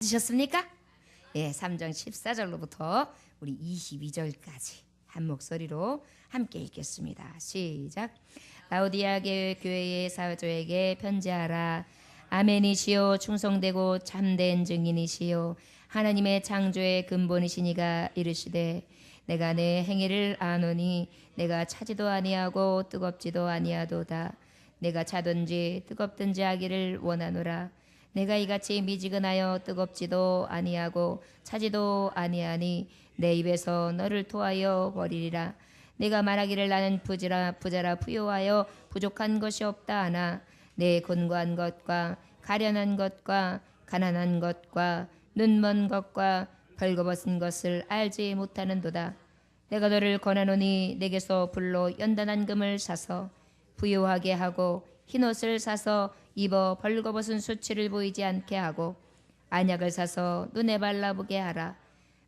드셨습니까? 예, 3장 14절로부터 우리 22절까지 한 목소리로 함께 읽겠습니다. 시작. 라오디아 교회의 사도에게 편지하라. 아멘이시요 충성되고 참된 증인이시요 하나님의 창조의 근본이시니가 이르시되 내가 내 행위를 아노니 내가 차지도 아니하고 뜨겁지도 아니하도다. 내가 차든지 뜨겁든지 하기를 원하노라. 내가 이같이 미지근하여 뜨겁지도 아니하고 차지도 아니하니 내 입에서 너를 토하여 버리리라. 내가 말하기를 나는 부자라 부요하여 부족한 것이 없다 하나 내 곤고한 것과 가련한 것과 가난한 것과 눈먼 것과 벌거벗은 것을 알지 못하는도다. 내가 너를 권하노니 내게서 불로 연단한 금을 사서 부요하게 하고 흰옷을 사서 입어 벌거벗은 수치를 보이지 않게 하고 안약을 사서 눈에 발라보게 하라.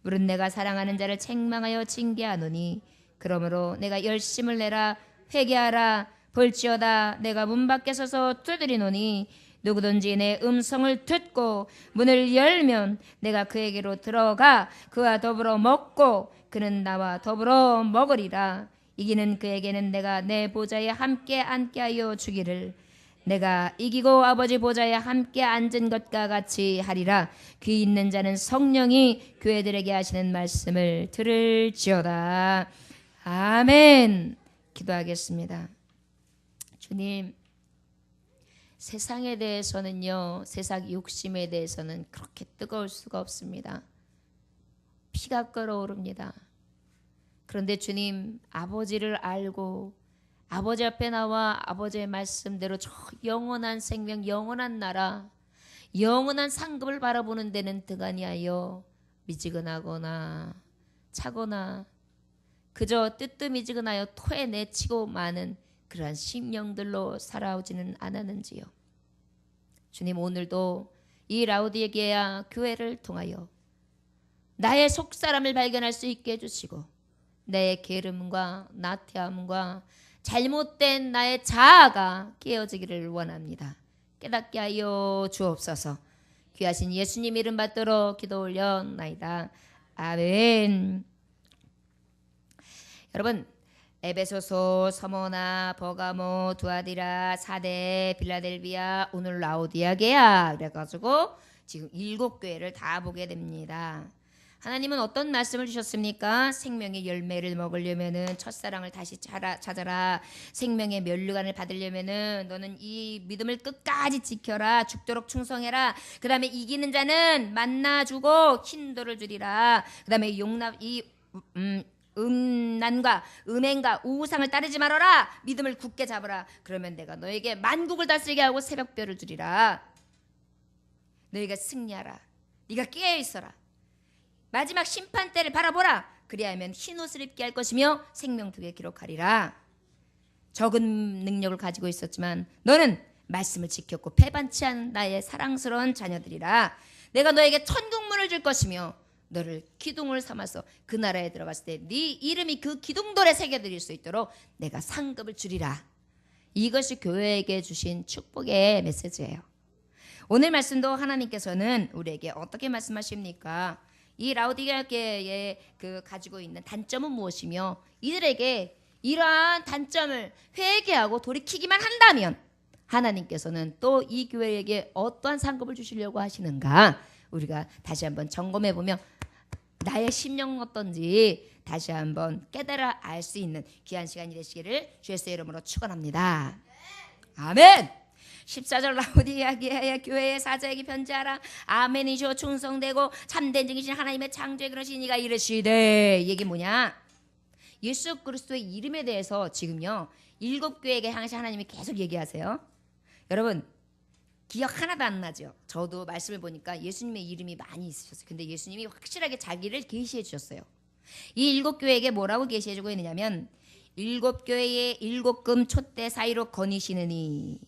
물은 내가 사랑하는 자를 책망하여 징계하노니 그러므로 내가 열심을 내라. 회개하라. 볼지어다 내가 문 밖에 서서 두드리노니 누구든지 내 음성을 듣고 문을 열면 내가 그에게로 들어가 그와 더불어 먹고 그는 나와 더불어 먹으리라. 이기는 그에게는 내가 내 보좌에 함께 앉게 하여 주기를 내가 이기고 아버지 보좌에 함께 앉은 것과 같이 하리라. 귀 있는 자는 성령이 교회들에게 하시는 말씀을 들을지어다. 아멘. 기도하겠습니다. 주님, 세상에 대해서는요, 세상 욕심에 대해서는 그렇게 뜨거울 수가 없습니다. 피가 끓어오릅니다. 그런데 주님, 아버지를 알고 아버지 앞에 나와 아버지의 말씀대로 저 영원한 생명, 영원한 나라, 영원한 상급을 바라보는 데는 등한히하여 미지근하거나 차거나 그저 뜨뜻미지근하여 토에 내치고 마는 그러한 심령들로 살아오지는 않았는지요. 주님, 오늘도 이 라오디게아 교회를 통하여 나의 속사람을 발견할 수 있게 해주시고 내 게으름과 나태함과 잘못된 나의 자아가 깨어지기를 원합니다. 깨닫게 하여 주옵소서. 귀하신 예수님 이름 받들어 기도 올려나이다. 아멘. 여러분, 에베소서, 서머나, 버가모, 두아디라, 사데, 빌라델비아, 오늘 라오디아게야 그래가지고 지금 7교회를 다 보게 됩니다. 하나님은 어떤 말씀을 주셨습니까? 생명의 열매를 먹으려면은 첫사랑을 다시 찾아라. 생명의 면류관을 받으려면은 너는 이 믿음을 끝까지 지켜라. 죽도록 충성해라. 그 다음에 이기는 자는 만나주고 흰돌을 주리라. 그 다음에 용납 음란과 음행과 우상을 따르지 말아라. 믿음을 굳게 잡아라. 그러면 내가 너에게 만국을 다스리게 하고 새벽별을 주리라. 너희가 승리하라. 네가 깨어있어라. 마지막 심판 때를 바라보라. 그리하면 흰옷을 입게 할 것이며 생명록에 기록하리라. 적은 능력을 가지고 있었지만 너는 말씀을 지켰고 배반치 않은 나의 사랑스러운 자녀들이라. 내가 너에게 천국문을 줄 것이며 너를 기둥을 삼아서 그 나라에 들어갔을 때 네 이름이 그 기둥돌에 새겨드릴 수 있도록 내가 상급을 주리라. 이것이 교회에게 주신 축복의 메시지예요. 오늘 말씀도 하나님께서는 우리에게 어떻게 말씀하십니까? 이 라오디게아에 가지고 있는 단점은 무엇이며 이들에게 이러한 단점을 회개하고 돌이키기만 한다면 하나님께서는 또 이 교회에게 어떠한 상급을 주시려고 하시는가 우리가 다시 한번 점검해 보면 나의 심령은 어떤지 다시 한번 깨달아 알 수 있는 귀한 시간이 되시기를 주의 이름으로 축원합니다. 아멘. 14절 라오디게아 교회의 사자에게 편지하라. 아멘이시오 충성되고 참된 증이신 하나님의 창조의 그러신 이가 이르시되. 이게 뭐냐? 예수 그리스도의 이름에 대해서 지금요 7교회에게 향하신 하나님이 계속 얘기하세요. 여러분 기억 하나도 안 나죠? 저도 말씀을 보니까 예수님의 이름이 많이 있으셨어요. 근데 예수님이 확실하게 자기를 계시해 주셨어요. 이 7교회에게 뭐라고 계시해 주고 있느냐면 7교회의 7금 촛대 사이로 거니시느니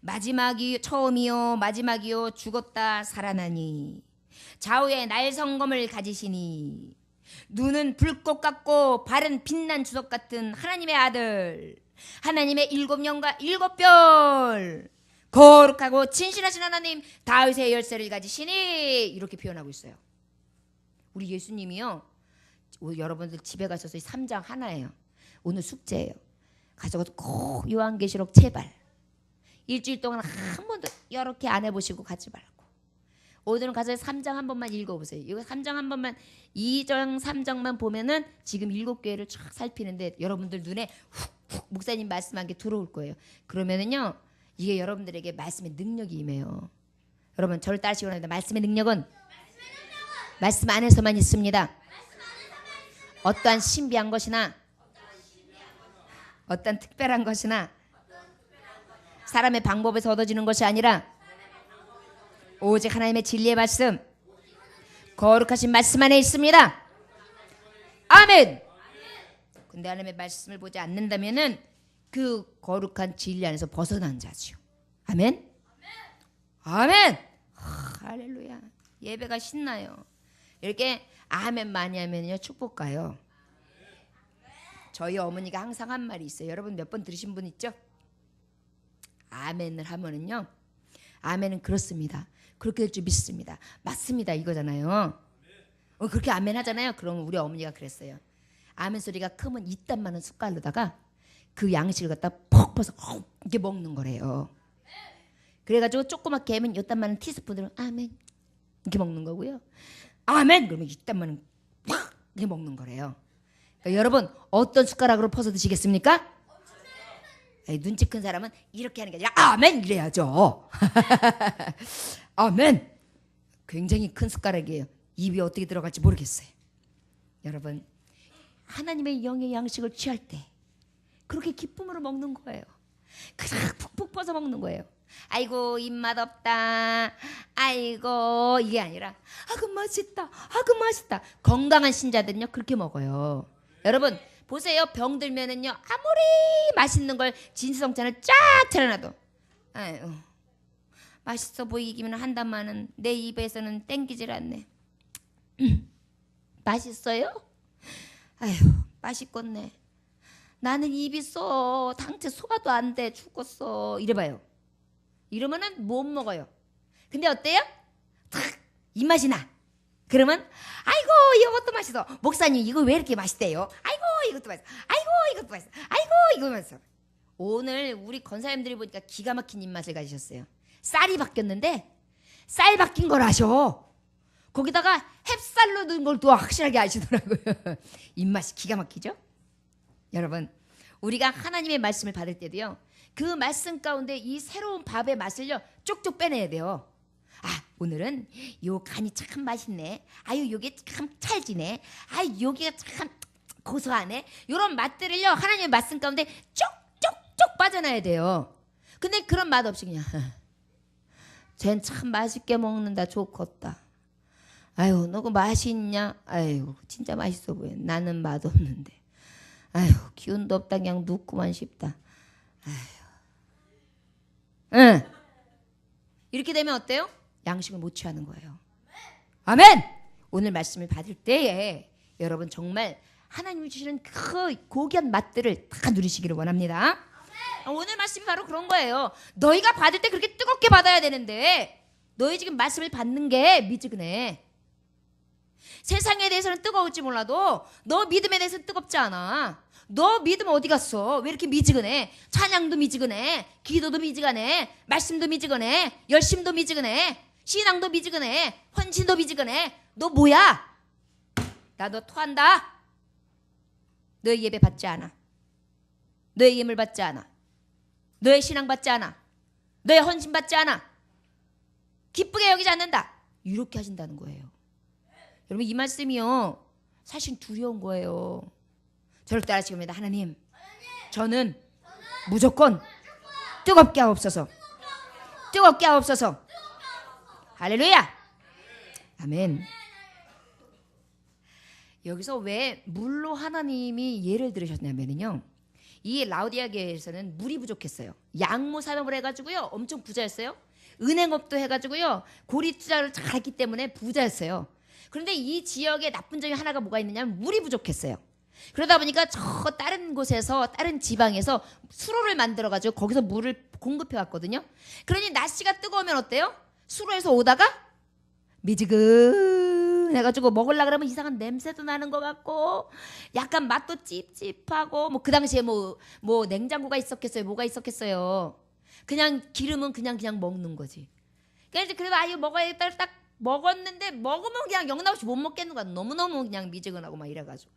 마지막이 처음이요 마지막이요 죽었다 살아나니 좌우에 날성검을 가지시니 눈은 불꽃 같고 발은 빛난 주석 같은 하나님의 아들 하나님의 7영과 7별 거룩하고 진실하신 하나님 다윗의 열쇠를 가지시니 이렇게 표현하고 있어요. 우리 예수님이요, 여러분들 집에 가셔서 3장 하나예요. 오늘 숙제예요. 가져가서 꼭 요한계시록 제발 일주일 동안 한 번도 이렇게 안 해보시고 가지 말고 오늘은 가서 3장 한 번만 읽어보세요. 이거 3장 한 번만 2장 3장만 보면은 지금 7교회를 쫙 살피는데 여러분들 눈에 훅훅 목사님 말씀한 게 들어올 거예요. 그러면은요 이게 여러분들에게 말씀의 능력이 임해요. 여러분 저를 따르시기 원합니다. 말씀의 능력은 말씀 안에서만 있습니다. 어떠한 신비한 것이나 어떠한 특별한 것이나 사람의 방법에서 얻어지는 것이 아니라 오직 하나님의 진리의 말씀, 거룩하신 말씀 안에 있습니다. 아멘. 근데 하나님의 말씀을 보지 않는다면은 그 거룩한 진리 안에서 벗어난 자지요. 아멘. 아멘. 할렐루야. 예배가 신나요. 이렇게 아멘 많이 하면요 축복 가요. 저희 어머니가 항상 한 말이 있어요. 여러분 몇 번 들으신 분 있죠? 아멘을 하면은요, 아멘은 그렇습니다. 그렇게 될 줄 믿습니다. 맞습니다. 이거잖아요. 그렇게 아멘 하잖아요. 그럼 우리 어머니가 그랬어요. 아멘 소리가 크면 이딴만한 숟갈로다가 그 양식을 갖다 퍽 퍼서 이렇게 먹는 거래요. 그래가지고 조그맣게 하면 이딴만한 티스푼으로 아멘 이렇게 먹는 거고요. 아멘 그러면 이딴만한 팍 이렇게 먹는 거래요. 그러니까 여러분 어떤 숟가락으로 퍼서 드시겠습니까? 눈치 큰 사람은 이렇게 하는 게 아니라 아멘 이래야죠. 아멘. 굉장히 큰 숟가락이에요. 입이 어떻게 들어갈지 모르겠어요. 여러분 하나님의 영의 양식을 취할 때 그렇게 기쁨으로 먹는 거예요. 그냥 푹푹 퍼서 먹는 거예요. 아이고 입맛 없다. 아이고 이게 아니라 아그 맛있다. 아그 맛있다. 건강한 신자들은요 그렇게 먹어요. 여러분 보세요. 병 들면은요 아무리 맛있는 걸 진수성찬을 쫙 차려놔도 아유 맛있어 보이기는 한다마는 내 입에서는 땡기질 않네. 맛있어요? 아유 맛있겠네. 나는 입이 써 당체 소화도 안 돼 죽겠어 이래봐요. 이러면은 못 먹어요. 근데 어때요? 탁 입맛이 나. 그러면 아이고 이것도 맛있어. 목사님 이거 왜 이렇게 맛있대요? 아이고 이것도 맛있어. 아이고 이것도 맛있어. 아이고 이거 맛있어. 오늘 우리 권사님들이 보니까 기가 막힌 입맛을 가지셨어요. 쌀이 바뀌었는데 쌀 바뀐 걸 아셔. 거기다가 햅쌀로 넣은 걸 또 확실하게 아시더라고요. 입맛이 기가 막히죠? 여러분 우리가 하나님의 말씀을 받을 때도요 그 말씀 가운데 이 새로운 밥의 맛을요 쪽쪽 빼내야 돼요. 아 오늘은 요 간이 참 맛있네. 아유 요게 참 찰지네. 아유 요게 참 고소하네. 요런 맛들을요 하나님의 말씀 가운데 쪽쪽쪽 빠져나야 돼요. 근데 그런 맛 없이 그냥 쟨 참 맛있게 먹는다 좋겠다. 아유 너 그 맛있냐? 아유 진짜 맛있어 보여. 나는 맛없는데. 아유 기운도 없다 그냥 눕고만 싶다. 아유. 응. 이렇게 되면 어때요? 양식을 못 취하는 거예요. 아멘. 오늘 말씀을 받을 때에 여러분 정말 하나님이 주시는 그 고귀한 맛들을 다 누리시기를 원합니다. 오늘 말씀이 바로 그런 거예요. 너희가 받을 때 그렇게 뜨겁게 받아야 되는데 너희 지금 말씀을 받는 게 미지근해. 세상에 대해서는 뜨거울지 몰라도 너 믿음에 대해서는 뜨겁지 않아. 너 믿음 어디 갔어? 왜 이렇게 미지근해? 찬양도 미지근해. 기도도 미지근해. 말씀도 미지근해. 열심도 미지근해. 신앙도 미지근해. 헌신도 미지근해. 너 뭐야? 나 너 토한다. 너의 예배 받지 않아. 너의 예물 받지 않아. 너의 신앙 받지 않아. 너의 헌신 받지 않아. 기쁘게 여기지 않는다. 이렇게 하신다는 거예요. 여러분 이 말씀이요 사실 두려운 거예요. 저를 따라하시기 바랍니다. 하나님 저는 무조건 뜨겁게 하옵소서. 뜨겁게 하옵소서. 할렐루야. 아멘. 여기서 왜 물로 하나님이 예를 들으셨냐면요 이 라우디아 교회에서는 물이 부족했어요. 양모 산업을 해가지고요 엄청 부자였어요. 은행업도 해가지고요 고리 투자를 잘했기 때문에 부자였어요. 그런데 이 지역에 나쁜 점이 하나가 뭐가 있느냐면 물이 부족했어요. 그러다 보니까 저 다른 곳에서 다른 지방에서 수로를 만들어가지고 거기서 물을 공급해 왔거든요. 그러니 날씨가 뜨거우면 어때요? 수로에서 오다가 미지근해가지고 먹으려 그러면 이상한 냄새도 나는 것 같고 약간 맛도 찝찝하고 뭐 그 당시에 뭐 냉장고가 있었겠어요? 뭐가 있었겠어요? 그냥 기름은 그냥 먹는 거지. 그래서 그래도 아유 먹어야겠다 딱 먹었는데 먹으면 그냥 영락없이 못 먹겠는 거야. 너무너무 그냥 미지근하고 막 이래가지고.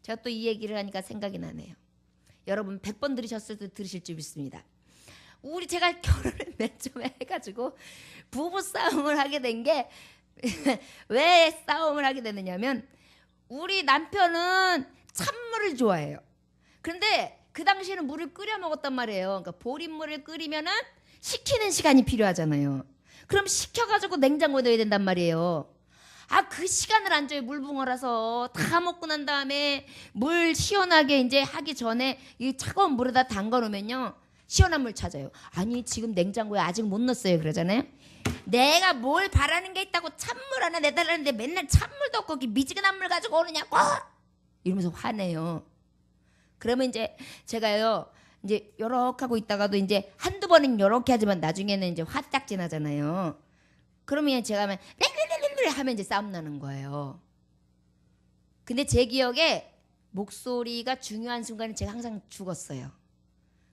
제가 또 이 얘기를 하니까 생각이 나네요. 여러분 100번 들으셨을 때 들으실 줄 믿습니다. 제가 결혼을 맨 처음에 해가지고 부부싸움을 하게 된 게 왜 싸움을 하게 되느냐면 우리 남편은 찬물을 좋아해요. 그런데 그 당시에는 물을 끓여 먹었단 말이에요. 그러니까 보린물을 끓이면은 식히는 시간이 필요하잖아요. 그럼 식혀가지고 냉장고에 넣어야 된단 말이에요. 그 시간을 안 줘요. 물붕어라서 다 먹고 난 다음에 물 시원하게 이제 하기 전에 이 차가운 물에다 담가 놓으면요 시원한 물 찾아요. 아니 지금 냉장고에 아직 못 넣었어요 그러잖아요. 내가 뭘 바라는 게 있다고 찬물 하나 내달라는데 맨날 찬물도 없고 미지근한 물 가지고 오느냐고 이러면서 화내요. 그러면 이제 제가요 이제 요렇게 하고 있다가도 이제 한두 번은 요렇게 하지만 나중에는 이제 화딱 지나잖아요. 그러면 제가 하면 하면 이제 싸움 나는 거예요. 근데 제 기억에 목소리가 중요한 순간에 제가 항상 죽었어요.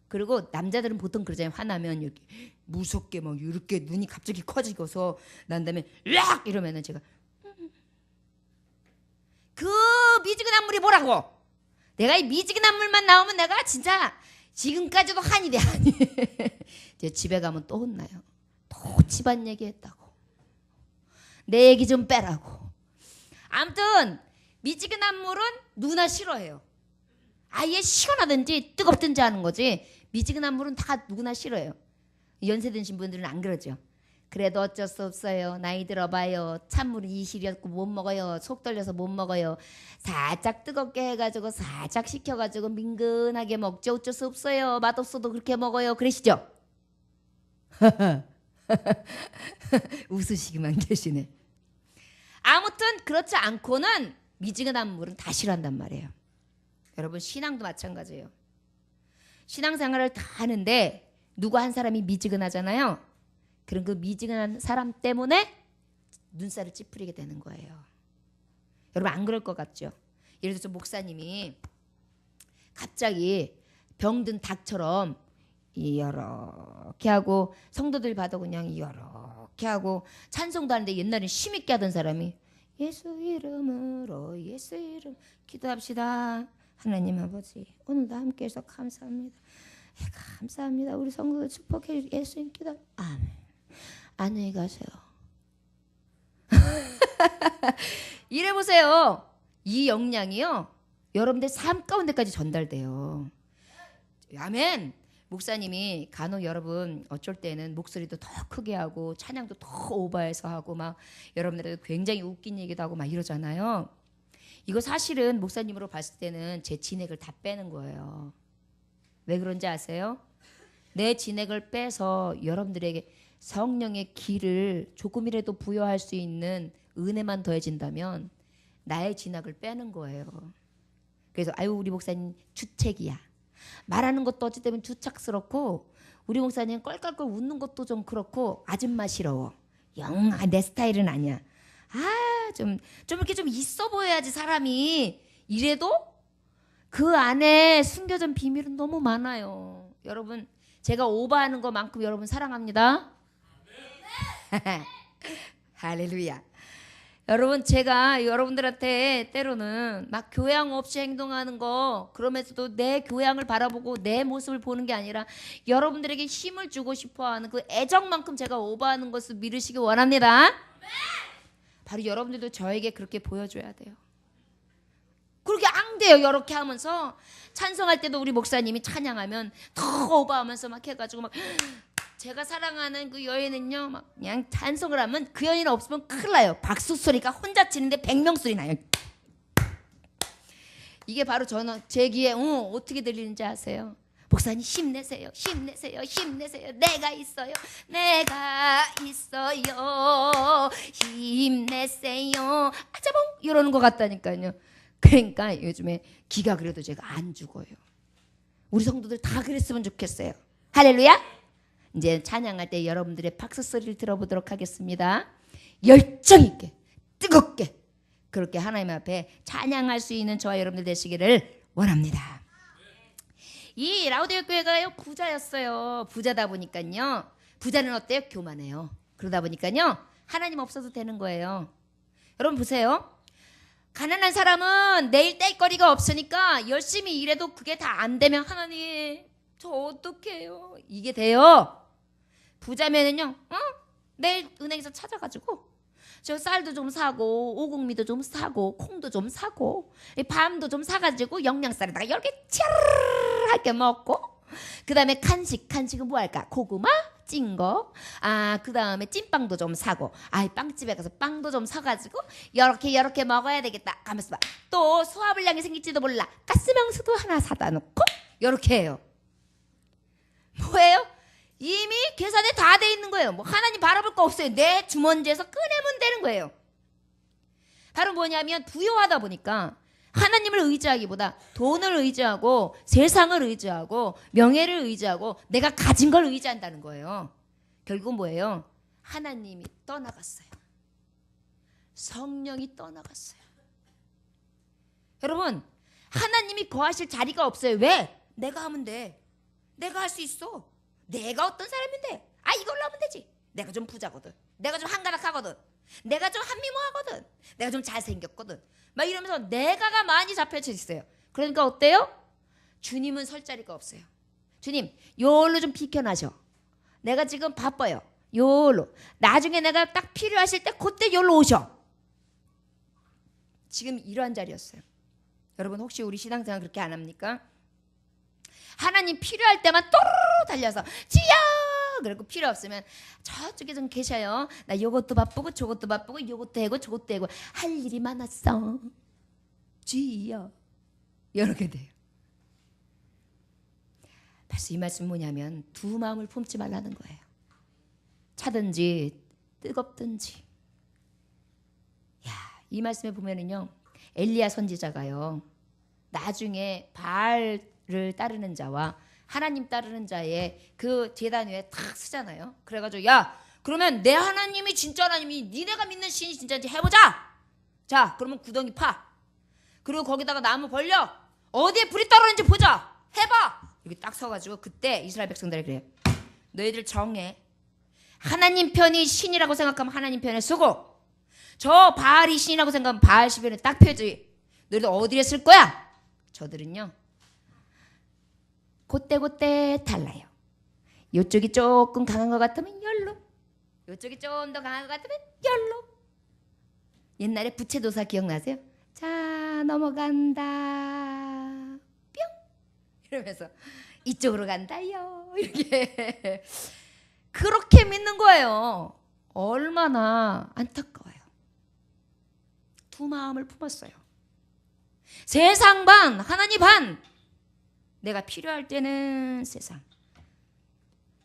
그리고 남자들은 보통 그러잖아요. 화나면 이렇게 무섭게 막 이렇게 눈이 갑자기 커지고서 난 다음에 으악 이러면은 제가 그 미지근한 물이 뭐라고? 내가 이 미지근한 물만 나오면 내가 진짜 지금까지도 한이 돼 한이. 이제 집에 가면 또 혼나요. 또 집안 얘기했다고. 내 얘기 좀 빼라고. 아무튼 미지근한 물은 누나 싫어해요. 아예 시원하든지 뜨겁든지 하는 거지. 미지근한 물은 다 누구나 싫어해요. 연세 드신 분들은 안 그러죠. 그래도 어쩔 수 없어요. 나이 들어봐요. 찬물은 이실이었고 못 먹어요. 속 떨려서 못 먹어요. 살짝 뜨겁게 해가지고 살짝 식혀가지고 민근하게 먹죠. 어쩔 수 없어요. 맛없어도 그렇게 먹어요. 그러시죠? 웃으시기만 계시네. 아무튼 그렇지 않고는 미지근한 물은 다 싫어한단 말이에요. 여러분 신앙도 마찬가지예요. 신앙생활을 다 하는데 누구 한 사람이 미지근하잖아요. 그럼 그 미지근한 사람 때문에 눈살을 찌푸리게 되는 거예요. 여러분 안 그럴 것 같죠? 예를 들어서 목사님이 갑자기 병든 닭처럼 이렇게 하고 성도들 봐도 그냥 이렇게 하고 찬송도 하는데 옛날엔 힘있게 하던 사람이 예수 이름으로 예수 이름 기도합시다. 하나님 아버지 오늘도 함께해서 감사합니다. 감사합니다. 우리 성도들 축복해 주시고 예수님 기도 아멘. 안녕히 가세요. 이래 보세요. 이 역량이요 여러분들 삶 가운데까지 전달돼요. 아멘. 목사님이 간혹 여러분 어쩔 때는 목소리도 더 크게 하고 찬양도 더 오버해서 하고 막 여러분들도 굉장히 웃긴 얘기도 하고 막 이러잖아요. 이거 사실은 목사님으로 봤을 때는 제 진액을 다 빼는 거예요. 왜 그런지 아세요? 내 진액을 빼서 여러분들에게 성령의 길을 조금이라도 부여할 수 있는 은혜만 더해진다면 나의 진액을 빼는 거예요. 그래서 아유 우리 목사님 주책이야. 말하는 것도 어찌 되면 주착스럽고 우리 목사님 껄껄껄 웃는 것도 좀 그렇고 아줌마스러워. 영 내 스타일은 아니야. 좀 이렇게 좀 있어 보여야지 사람이. 이래도 그 안에 숨겨진 비밀은 너무 많아요. 여러분 제가 오버하는 것만큼 여러분 사랑합니다. 할렐루야. 여러분 제가 여러분들한테 때로는 막 교양 없이 행동하는 거 그러면서도 내 교양을 바라보고 내 모습을 보는 게 아니라 여러분들에게 힘을 주고 싶어하는 그 애정만큼 제가 오버하는 것을 믿으시기 원합니다. 바로 여러분들도 저에게 그렇게 보여줘야 돼요. 그렇게 앙대요. 이렇게 하면서 찬송할 때도 우리 목사님이 찬양하면 더 오버하면서 막 해가지고 막 제가 사랑하는 그 여인은요 막 그냥 찬송을 하면 그 여인 없으면 큰일 나요. 박수 소리가 혼자 치는데 100명 소리 나요. 이게 바로 저는 제 귀에 어떻게 들리는지 아세요? 목사님 힘내세요. 힘내세요. 힘내세요. 내가 있어요. 내가 있어요. 힘내세요. 아자봉 이러는 것 같다니까요. 그러니까 요즘에 기가 그래도 제가 안 죽어요. 우리 성도들 다 그랬으면 좋겠어요. 할렐루야. 이제 찬양할 때 여러분들의 박수 소리를 들어보도록 하겠습니다. 열정 있게 뜨겁게 그렇게 하나님 앞에 찬양할 수 있는 저와 여러분들 되시기를 원합니다. 이 라우디오 교회가요 부자였어요. 부자다 보니까요. 부자는 어때요? 교만해요. 그러다 보니까요 하나님 없어도 되는 거예요. 여러분 보세요. 가난한 사람은 내일 뗄 거리가 없으니까 열심히 일해도 그게 다 안 되면 하나님 저 어떡해요? 이게 돼요. 부자면은요 내일 은행에서 찾아가지고 저 쌀도 좀 사고 오곡미도 좀 사고 콩도 좀 사고 밤도 좀 사가지고 영양쌀에다가 이렇게 차르르하게 먹고 그 다음에 간식은 뭐 할까? 고구마 찐 거. 그 다음에 찐빵도 좀 사고 빵집에 가서 빵도 좀 사가지고 이렇게 먹어야 되겠다 하면서 또 소화불량이 생길지도 몰라 가스명수도 하나 사다 놓고 이렇게 해요. 뭐예요? 이미 계산이 다 돼 있는 거예요. 뭐 하나님 바라볼 거 없어요. 내 주머니에서 꺼내면 되는 거예요. 바로 뭐냐면 부유하다 보니까 하나님을 의지하기보다 돈을 의지하고 세상을 의지하고 명예를 의지하고 내가 가진 걸 의지한다는 거예요. 결국은 뭐예요? 하나님이 떠나갔어요. 성령이 떠나갔어요. 여러분 하나님이 거하실 자리가 없어요. 왜? 내가 하면 돼. 내가 할 수 있어. 내가 어떤 사람인데 이걸로 하면 되지. 내가 좀 부자거든. 내가 좀 한가닥하거든. 내가 좀 한미모하거든. 내가 좀 잘생겼거든. 막 이러면서 내가가 많이 잡혀져 있어요. 그러니까 어때요? 주님은 설 자리가 없어요. 주님 요걸로 좀 비켜나셔. 내가 지금 바빠요. 요걸로. 나중에 내가 딱 필요하실 때 그때 요걸로 오셔. 지금 이러한 자리였어요. 여러분 혹시 우리 신앙생활 그렇게 안 합니까? 하나님 필요할 때만 또르르 달려서 지야 그리고 필요 없으면 저쪽에 좀 계셔요. 나 요것도 바쁘고 저것도 바쁘고 요것도 해고 저것도 해고 할 일이 많았어. 지야 이렇게 돼요. 벌써 이 말씀 뭐냐면 두 마음을 품지 말라는 거예요. 차든지 뜨겁든지. 이 말씀에 보면은요 엘리야 선지자가요 나중에 바알을 따르는 자와 하나님 따르는 자의 그 제단 위에 탁 쓰잖아요. 그래가지고 그러면 내 하나님이 진짜 하나님이 니네가 믿는 신이 진짜인지 해보자. 자 그러면 구덩이 파. 그리고 거기다가 나무 벌려. 어디에 불이 떨어지는지 보자. 해봐. 이렇게 딱 서가지고 그때 이스라엘 백성들이 그래요. 너희들 정해. 하나님 편이 신이라고 생각하면 하나님 편에 서고 저 바알이 신이라고 생각하면 바알 신편에 딱 펴지. 너희들 어디에 쓸 거야? 저들은요 그때 달라요. 이쪽이 조금 강한 것 같으면 열로, 이쪽이 좀 더 강한 것 같으면 열로. 옛날에 부채도사 기억나세요? 자 넘어간다 뿅 이러면서 이쪽으로 간다요 이렇게 그렇게 믿는 거예요. 얼마나 안타까워요. 두 마음을 품었어요. 세상 반 하나님 반. 내가 필요할 때는 세상,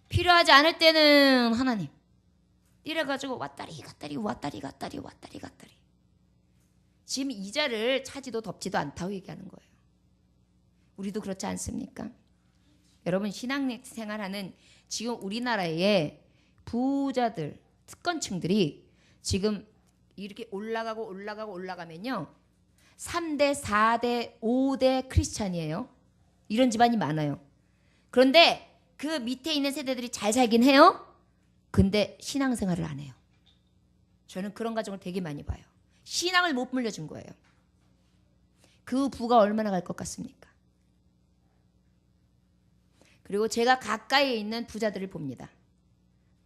필요하지 않을 때는 하나님. 이래가지고 왔다리 갔다리 지금 이 자를 차지도 덮지도 않다고 얘기하는 거예요. 우리도 그렇지 않습니까? 여러분 신앙생활하는 지금 우리나라의 부자들 특권층들이 지금 이렇게 올라가면요 3대 4대 5대 크리스찬이에요. 이런 집안이 많아요. 그런데 그 밑에 있는 세대들이 잘 살긴 해요. 근데 신앙생활을 안 해요. 저는 그런 가정을 되게 많이 봐요. 신앙을 못 물려준 거예요. 그 부가 얼마나 갈 것 같습니까? 그리고 제가 가까이에 있는 부자들을 봅니다.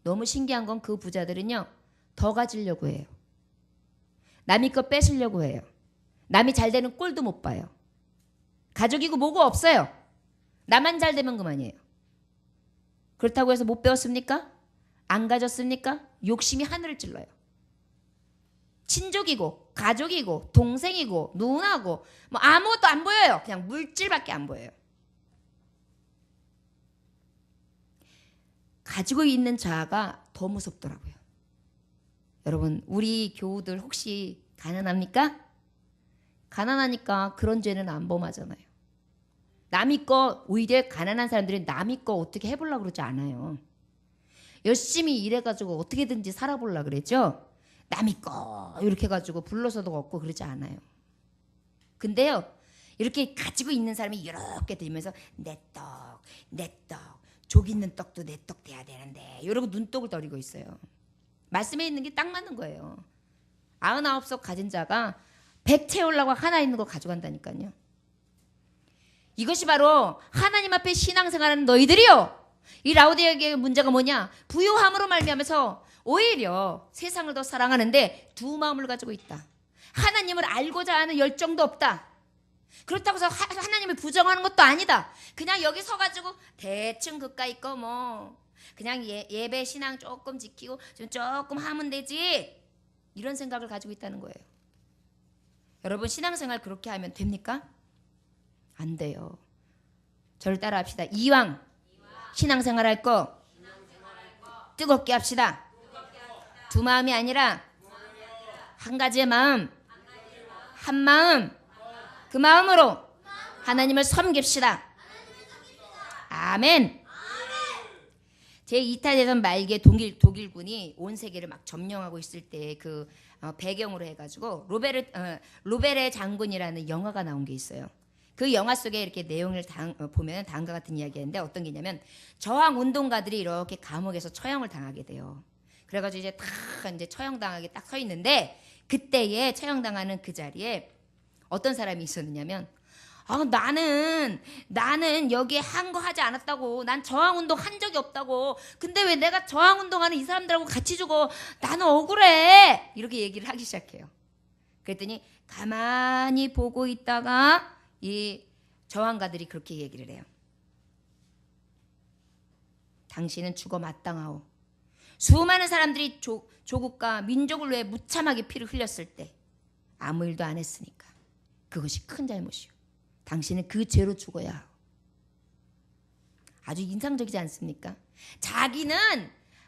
너무 신기한 건 그 부자들은요 더 가지려고 해요. 남이 거 뺏으려고 해요. 남이 잘 되는 꼴도 못 봐요. 가족이고 뭐고 없어요. 나만 잘 되면 그만이에요. 그렇다고 해서 못 배웠습니까? 안 가졌습니까? 욕심이 하늘을 찔러요. 친족이고 가족이고 동생이고 누나고 뭐 아무것도 안 보여요. 그냥 물질밖에 안 보여요. 가지고 있는 자아가 더 무섭더라고요. 여러분 우리 교우들 혹시 가난합니까? 가난하니까 그런 죄는 안 범하잖아요. 남이 거, 오히려 가난한 사람들은 남이 거 어떻게 해보려고 그러지 않아요. 열심히 일해가지고 어떻게든지 살아보려고 그러죠. 남이 거 이렇게 해가지고 불러서도 얻고 그러지 않아요. 근데요, 이렇게 가지고 있는 사람이 이렇게 들면서 내 떡, 족 있는 떡도 내 떡 돼야 되는데 이러고 눈독을 들이고 있어요. 말씀에 있는 게 딱 맞는 거예요. 99석 가진 자가 100 채우려고 하나 있는 거 가져간다니까요. 이것이 바로 하나님 앞에 신앙생활하는 너희들이요. 이 라오디게의 문제가 뭐냐? 부요함으로 말미암아서 오히려 세상을 더 사랑하는데 두 마음을 가지고 있다. 하나님을 알고자 하는 열정도 없다. 그렇다고 해서 하나님을 부정하는 것도 아니다. 그냥 여기 서가지고 대충 그까이 거 뭐 그냥 예배 신앙 조금 지키고 조금 하면 되지, 이런 생각을 가지고 있다는 거예요. 여러분, 신앙생활 그렇게 하면 됩니까? 안 돼요. 저를 따라 합시다. 이왕 신앙생활 할 거 뜨겁게 합시다. 두 마음이 아니라 한 가지의 마음, 한 마음, 그 마음으로 하나님을 섬깁시다. 아멘. 제2차 대전 말기에 독일군이 온 세계를 막 점령하고 있을 때 그 배경으로 해가지고 로베르 장군이라는 영화가 나온 게 있어요. 그 영화 속에 이렇게 내용을 보면 다음과 같은 이야기인데, 어떤 게 있냐면 저항 운동가들이 이렇게 감옥에서 처형을 당하게 돼요. 그래가지고 이제 처형당하게 딱 서 있는데, 그때에 처형당하는 그 자리에 어떤 사람이 있었느냐면, 나는 여기에 한 거 하지 않았다고. 난 저항운동 한 적이 없다고. 근데 왜 내가 저항운동하는 이 사람들하고 같이 죽어? 나는 억울해. 이렇게 얘기를 하기 시작해요. 그랬더니 가만히 보고 있다가 이 저항가들이 그렇게 얘기를 해요. 당신은 죽어 마땅하오. 수많은 사람들이 조국과 민족을 위해 무참하게 피를 흘렸을 때 아무 일도 안 했으니까 그것이 큰 잘못이오. 당신은 그 죄로 죽어야 하오. 아주 인상적이지 않습니까? 자기는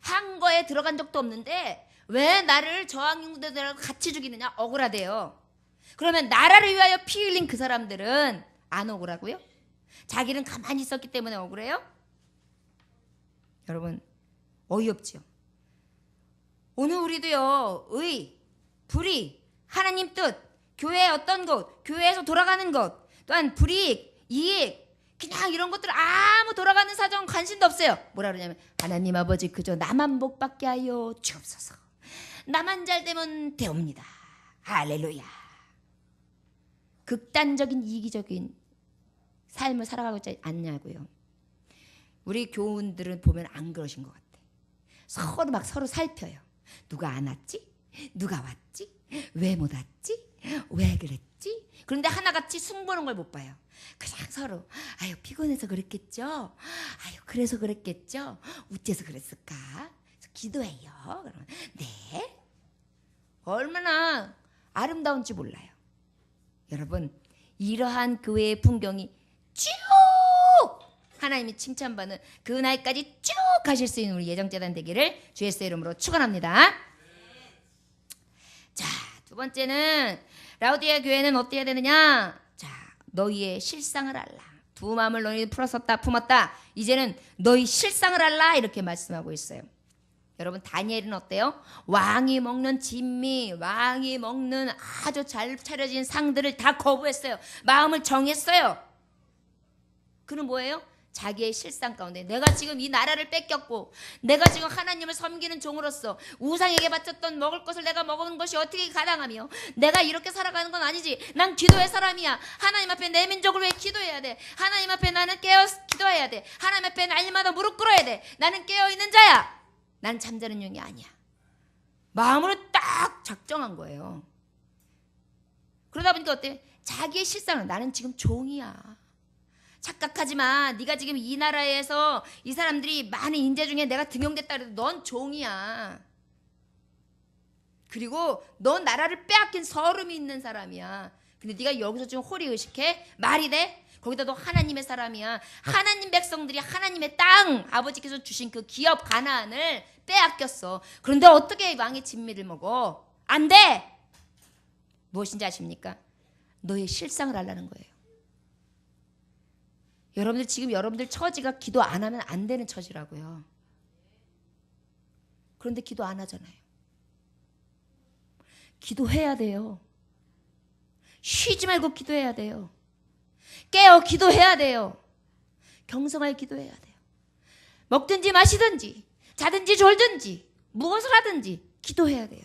한 거에 들어간 적도 없는데 왜 나를 저항인구들하고 같이 죽이느냐? 억울하대요. 그러면 나라를 위하여 피 흘린 그 사람들은 안 억울하고요? 자기는 가만히 있었기 때문에 억울해요? 여러분, 어이없지요? 오늘 우리도요, 의, 불의, 하나님 뜻, 교회의 어떤 것, 교회에서 돌아가는 것, 또한 불이익, 이익, 그냥 이런 것들 아무 돌아가는 사정 관심도 없어요. 뭐라 그러냐면, 하나님 아버지 그저 나만 복 받게 하여 주옵소서. 나만 잘 되면 되옵니다. 할렐루야. 극단적인 이기적인 삶을 살아가고 있지 않냐고요. 우리 교우들은 보면 안 그러신 것 같아. 서로 살펴요. 누가 안 왔지? 누가 왔지? 왜 못 왔지? 왜 그랬지? 그런데 하나같이 승부하는 걸 못 봐요. 그냥 서로 아유 피곤해서 그랬겠죠? 아유 그래서 그랬겠죠? 어째서 그랬을까? 그래서 기도해요. 그러면 네? 얼마나 아름다운지 몰라요. 여러분, 이러한 교회의 풍경이 쭉 하나님이 칭찬받는 그 날까지 쭉 가실 수 있는 우리 예정재단 되기를 주 예수의 이름으로 축원합니다. 자, 두 번째는 라오디게아 교회는 어떻게 해야 되느냐? 자, 너희의 실상을 알라. 두 마음을 너희 풀었었다 품었다. 이제는 너희 실상을 알라, 이렇게 말씀하고 있어요. 여러분, 다니엘은 어때요? 왕이 먹는 진미, 왕이 먹는 아주 잘 차려진 상들을 다 거부했어요. 마음을 정했어요. 그는 뭐예요? 자기의 실상 가운데 내가 지금 이 나라를 뺏겼고 내가 지금 하나님을 섬기는 종으로서 우상에게 바쳤던 먹을 것을 내가 먹은 것이 어떻게 가당하며 내가 이렇게 살아가는 건 아니지. 난 기도의 사람이야. 하나님 앞에 내 민족을 위해 기도해야 돼. 하나님 앞에 나는 깨어 기도해야 돼. 하나님 앞에 날마다 무릎 꿇어야 돼. 나는 깨어있는 자야. 난 잠자는 용이 아니야. 마음으로 딱 작정한 거예요. 그러다 보니까 어때? 자기의 실상은 나는 지금 종이야. 착각하지 마. 네가 지금 이 나라에서 이 사람들이 많은 인재 중에 내가 등용됐다 그래도 넌 종이야. 그리고 넌 나라를 빼앗긴 서름이 있는 사람이야. 근데 네가 여기서 지금 호리의식해? 말이 돼? 거기다 너 하나님의 사람이야. 하나님 백성들이 하나님의 땅, 아버지께서 주신 그 기업 가나안을 빼앗겼어. 그런데 어떻게 왕의 진미를 먹어? 안 돼! 무엇인지 아십니까? 너의 실상을 알라는 거예요. 여러분들 지금 여러분들 처지가 기도 안 하면 안 되는 처지라고요. 그런데 기도 안 하잖아요. 기도해야 돼요. 쉬지 말고 기도해야 돼요. 깨어 기도해야 돼요. 경성하여 기도해야 돼요. 먹든지 마시든지 자든지 졸든지 무엇을 하든지 기도해야 돼요.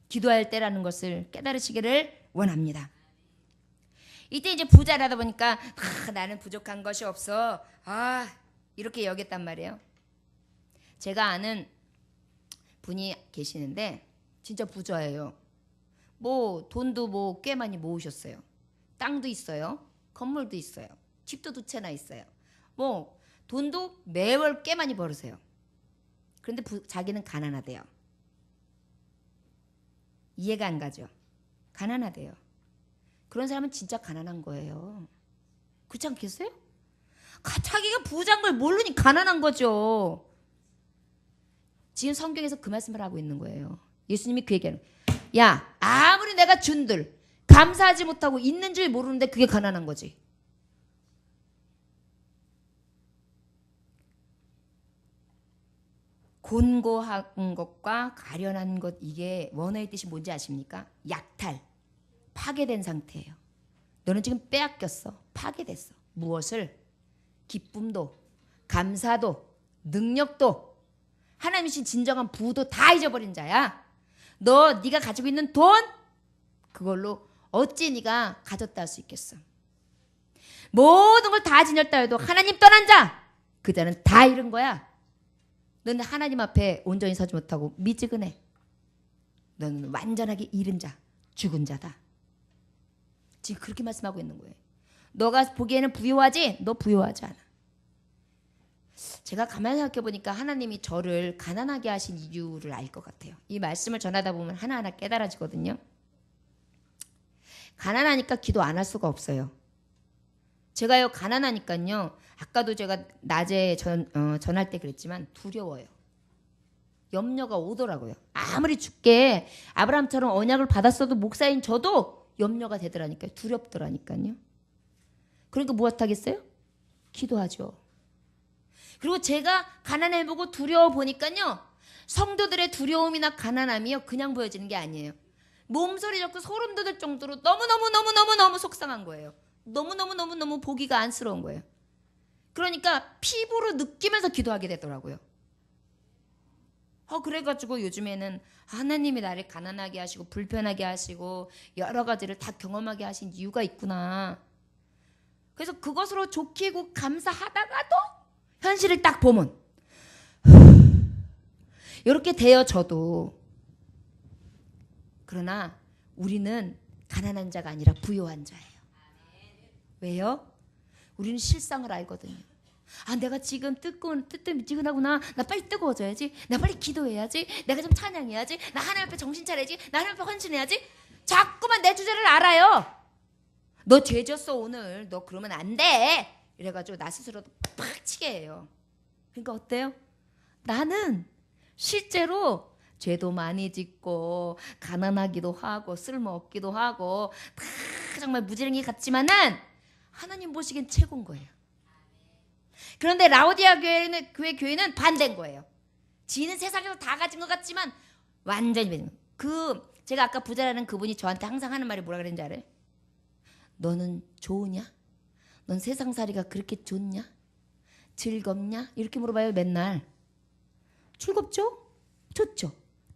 기도할 때라는 것을 깨달으시기를 원합니다. 이때 이제 부자라다 보니까 나는 부족한 것이 없어. 이렇게 여겼단 말이에요. 제가 아는 분이 계시는데 진짜 부자예요. 뭐 돈도 뭐 꽤 많이 모으셨어요. 땅도 있어요. 건물도 있어요. 집도 2채나 있어요. 뭐 돈도 매월 꽤 많이 벌으세요. 그런데 자기는 가난하대요. 이해가 안 가죠? 가난하대요. 그런 사람은 진짜 가난한 거예요. 그렇지 않겠어요? 자기가 부자인 걸 모르니 가난한 거죠. 지금 성경에서 그 말씀을 하고 있는 거예요. 예수님이 그 얘기하는 거예요. 야, 아무리 내가 준들 감사하지 못하고 있는 줄 모르는데 그게 가난한 거지. 곤고한 것과 가련한 것, 이게 원어의 뜻이 뭔지 아십니까? 약탈, 파괴된 상태예요. 너는 지금 빼앗겼어. 파괴됐어. 무엇을? 기쁨도, 감사도, 능력도, 하나님이신 진정한 부도 다 잊어버린 자야. 네가 가지고 있는 돈, 그걸로 어찌 네가 가졌다 할 수 있겠어? 모든 걸 다 지녔다 해도 하나님 떠난 자, 그 자는 다 잃은 거야. 너는 하나님 앞에 온전히 서지 못하고 미지근해. 너는 완전하게 잃은 자, 죽은 자다. 지금 그렇게 말씀하고 있는 거예요. 너가 보기에는 부유하지? 너 부유하지 않아. 제가 가만히 생각해 보니까 하나님이 저를 가난하게 하신 이유를 알 것 같아요. 이 말씀을 전하다 보면 하나하나 깨달아지거든요. 가난하니까 기도 안 할 수가 없어요. 제가요 가난하니까요. 아까도 제가 낮에 전할 때 그랬지만 두려워요. 염려가 오더라고요. 아무리 죽게 아브라함처럼 언약을 받았어도 목사인 저도 염려가 되더라니까요. 두렵더라니까요. 그러니까 무엇 하겠어요? 기도하죠. 그리고 제가 가난해보고 두려워 보니까요. 성도들의 두려움이나 가난함이요. 그냥 보여지는 게 아니에요. 몸소리 잡고 소름 돋을 정도로 너무너무 속상한 거예요. 너무너무 보기가 안쓰러운 거예요. 그러니까 피부로 느끼면서 기도하게 되더라고요. 그래가지고 요즘에는 하나님이 나를 가난하게 하시고 불편하게 하시고 여러 가지를 다 경험하게 하신 이유가 있구나. 그래서 그것으로 좋기고 감사하다가도 현실을 딱 보면 이렇게 돼요. 저도. 그러나 우리는 가난한 자가 아니라 부유한 자예요. 왜요? 우리는 실상을 알거든요. 내가 지금 뜨끈미지근하구나. 나 빨리 뜨거워져야지. 나 빨리 기도해야지. 내가 좀 찬양해야지. 나 하나님 앞에 정신 차려야지. 나 하나님 앞에 헌신해야지. 자꾸만 내 주제를 알아요. 너 죄 졌어 오늘. 너 그러면 안 돼. 이래가지고 나 스스로도 팍 치게 해요. 그러니까 어때요? 나는 실제로 죄도 많이 짓고 가난하기도 하고 쓸모없기도 하고 다 정말 무지랭이 같지만은 하나님 보시기엔 최고인 거예요. 그런데 라오디아 교회는 반대인 거예요. 지는 세상에서 다 가진 것 같지만 완전히 제가 아까 부자라는 그분이 저한테 항상 하는 말이 뭐라 그랬는지 알아요? 너는 좋으냐? 넌 세상살이가 그렇게 좋냐? 즐겁냐? 이렇게 물어봐요. 맨날. 즐겁죠? 좋죠?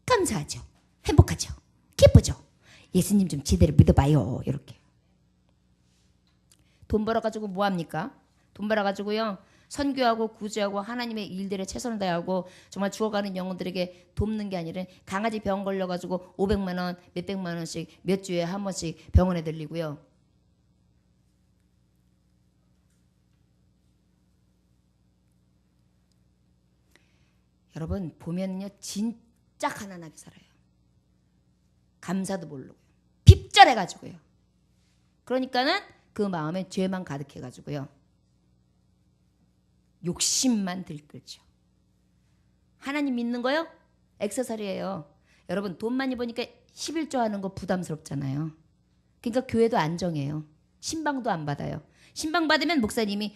감사하죠? 행복하죠? 기쁘죠? 예수님 좀 제대로 믿어봐요. 이렇게. 돈 벌어가지고 뭐합니까? 돈 벌어가지고요. 선교하고 구제하고 하나님의 일들에 최선을 다하고 정말 죽어가는 영혼들에게 돕는 게 아니라 강아지 병 걸려가지고 500만 원, 몇백만 원씩 몇 주에 한 번씩 병원에 들리고요. 여러분 보면요 진짜 가난하게 살아요. 감사도 모르고요. 핍절해가지고요. 그러니까는 그 마음에 죄만 가득해가지고요. 욕심만 들끓죠. 하나님 믿는 거요? 액세서리예요. 여러분 돈 많이 버니까 11조 하는 거 부담스럽잖아요. 그러니까 교회도 안정해요. 신방도 안 받아요. 신방 받으면 목사님이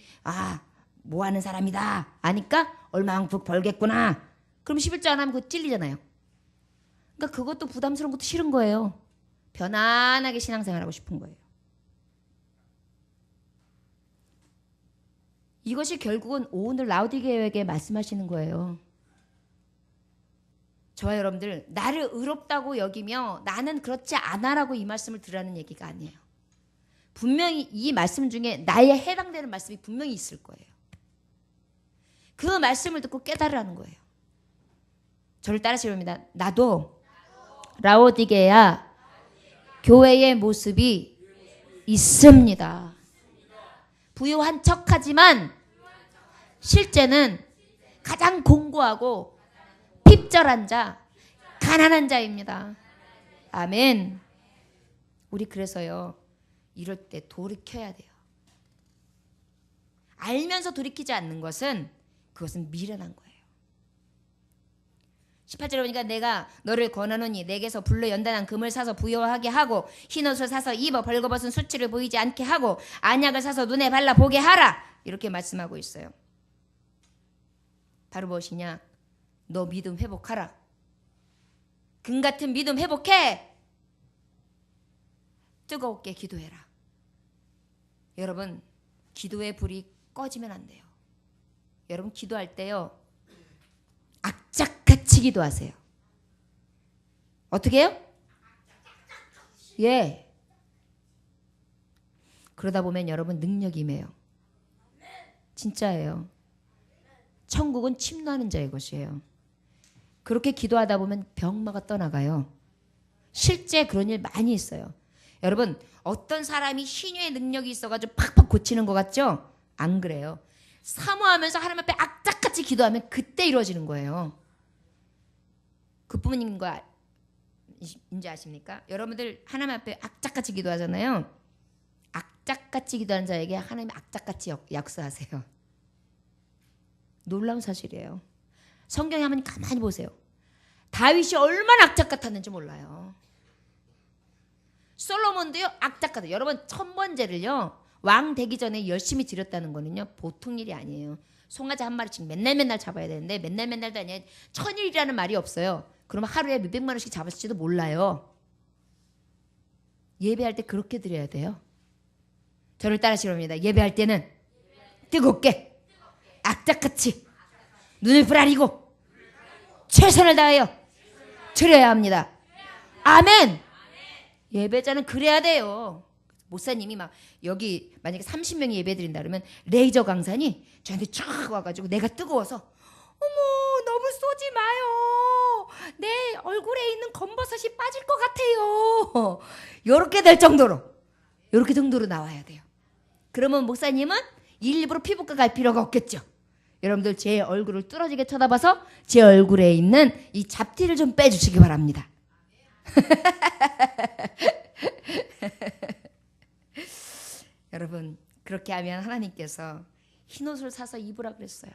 뭐 하는 사람이다 아니까 얼마만큼 벌겠구나. 그럼 11조 안 하면 그거 찔리잖아요. 그러니까 그것도 부담스러운 것도 싫은 거예요. 편안하게 신앙생활하고 싶은 거예요. 이것이 결국은 오늘 라우디게에게 말씀하시는 거예요. 저와 여러분들 나를 의롭다고 여기며 나는 그렇지 않아라고 이 말씀을 들으라는 얘기가 아니에요. 분명히 이 말씀 중에 나에 해당되는 말씀이 분명히 있을 거예요. 그 말씀을 듣고 깨달으라는 거예요. 저를 따라하시렵니다. 나도 라오디게아 교회의 모습이 있습니다. 부유한 척하지만 실제는 가장 공고하고 핍절한 자, 가난한 자입니다. 아멘. 우리 그래서요, 이럴 때 돌이켜야 돼요. 알면서 돌이키지 않는 것은 그것은 미련한 거예요. 18절에 보니까 내가 너를 권하노니 내게서 불로 연단한 금을 사서 부여하게 하고 흰옷을 사서 입어 벌거벗은 수치를 보이지 않게 하고 안약을 사서 눈에 발라 보게 하라. 이렇게 말씀하고 있어요. 바로 무엇이냐? 너 믿음 회복하라. 금 같은 믿음 회복해. 뜨겁게 기도해라. 여러분, 기도의 불이 꺼지면 안 돼요. 여러분 기도할 때요, 악착같이 기도하세요. 어떻게 해요? 예. 그러다 보면 여러분 능력이 임해요. 진짜예요. 천국은 침노하는 자의 것이에요. 그렇게 기도하다 보면 병마가 떠나가요. 실제 그런 일 많이 있어요. 여러분, 어떤 사람이 신유의 능력이 있어가지고 팍팍 고치는 것 같죠? 안 그래요. 사모하면서 하나님 앞에 악착같이 기도하면 그때 이루어지는 거예요. 그 부모님과 인지 아십니까? 여러분들 하나님 앞에 악착같이 기도하잖아요. 악착같이 기도하는 자에게 하나님이 악착같이 약수하세요. 놀라운 사실이에요. 성경에 한번 가만히 보세요. 다윗이 얼마나 악착같았는지 몰라요. 솔로몬도요, 악착같아요. 여러분, 천번제를요, 왕 되기 전에 열심히 드렸다는 거는요, 보통 일이 아니에요. 송아지 한 마리씩 맨날 잡아야 되는데 맨날도 아니에요. 천일이라는 말이 없어요. 그러면 하루에 몇백만 원씩 잡았을지도 몰라요. 예배할 때 그렇게 드려야 돼요. 저를 따라하시렵니다. 예배할 때는 뜨겁게 악착같이 눈을 부라리고 최선을 다하여 드려야 합니다. 아멘. 예배자는 그래야 돼요. 목사님이 막 여기 만약에 30명이 예배 드린다 그러면 레이저 강산이 저한테 쫙 와가지고 내가 뜨거워서 어머 너무 쏘지 마요. 내 얼굴에 있는 검버섯이 빠질 것 같아요. 요렇게 될 정도로 요렇게 정도로 나와야 돼요. 그러면 목사님은 일부러 피부과 갈 필요가 없겠죠. 여러분들 제 얼굴을 뚫어지게 쳐다봐서 제 얼굴에 있는 이 잡티를 좀 빼주시기 바랍니다. 여러분, 그렇게 하면 하나님께서 흰옷을 사서 입으라 그랬어요.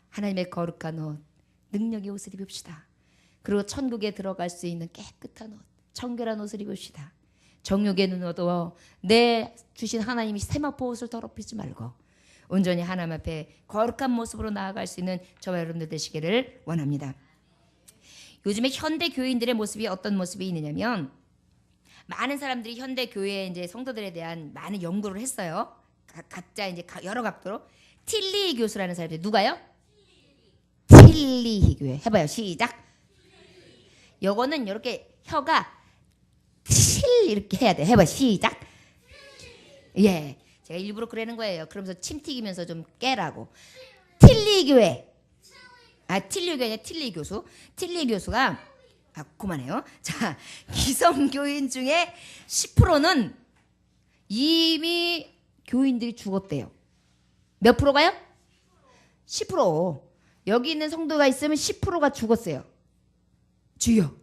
하나님의 거룩한 옷, 능력의 옷을 입읍시다. 그리고 천국에 들어갈 수 있는 깨끗한 옷, 청결한 옷을 입읍시다. 정욕의 눈으로 내 주신 하나님이 세마포 옷을 더럽히지 말고 온전히 하나님 앞에 거룩한 모습으로 나아갈 수 있는 저와 여러분들 되시기를 원합니다. 요즘에 현대 교인들의 모습이 어떤 모습이 있느냐면, 많은 사람들이 현대 교회 이제 성도들에 대한 많은 연구를 했어요. 각자 이제 여러 각도로. 틸리 교수라는 사람이 누가요? 틸리 교회. 해봐요. 시작. 요거는 이렇게 혀가 틸 이렇게 해야 돼. 해봐. 시작. 예, 제가 일부러 그러는 거예요. 그러면서 침 튀기면서 좀 깨라고. 틸리 교회. 틸리 교회 아니라 틸리 교수. 틸리 교수가 그만해요. 자, 기성교인 중에 10%는 이미 교인들이 죽었대요. 몇 프로가요? 10%. 여기 있는 성도가 있으면 10%가 죽었어요. 주여.